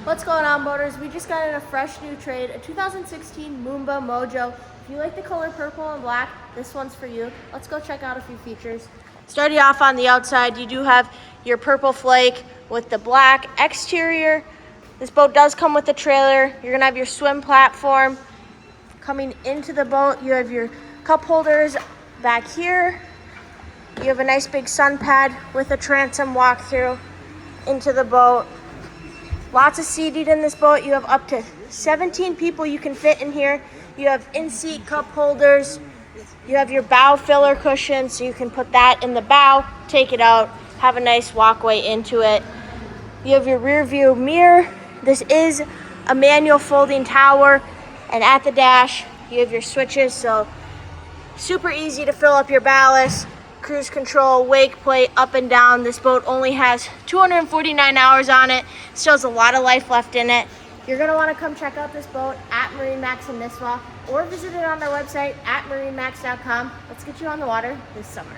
What's going on, boaters? We just got in a fresh new trade, a 2016 Moomba Mojo. If you like the color purple and black, this one's for you. Let's go check out a few features. Starting off on the outside, you do have your purple flake with the black exterior. This boat does come with a trailer. You're gonna have your swim platform. Coming into the boat, you have your cup holders back here. You have a nice big sun pad with a transom walkthrough into the boat. Lots of seating in this boat. You have up to 17 people you can fit in here. You have in-seat cup holders. You have your bow filler cushion, so you can put that in the bow, take it out, have a nice walkway into it. You have your rear view mirror. This is a manual folding tower, and at the dash, you have your switches, so super easy to fill up your ballast. Cruise control, wake plate, up and down. This boat only has 249 hours on it. Still has a lot of life left in it. You're gonna wanna come check out this boat at MarineMax Nisswa or visit it on our website at marinemax.com. Let's get you on the water this summer.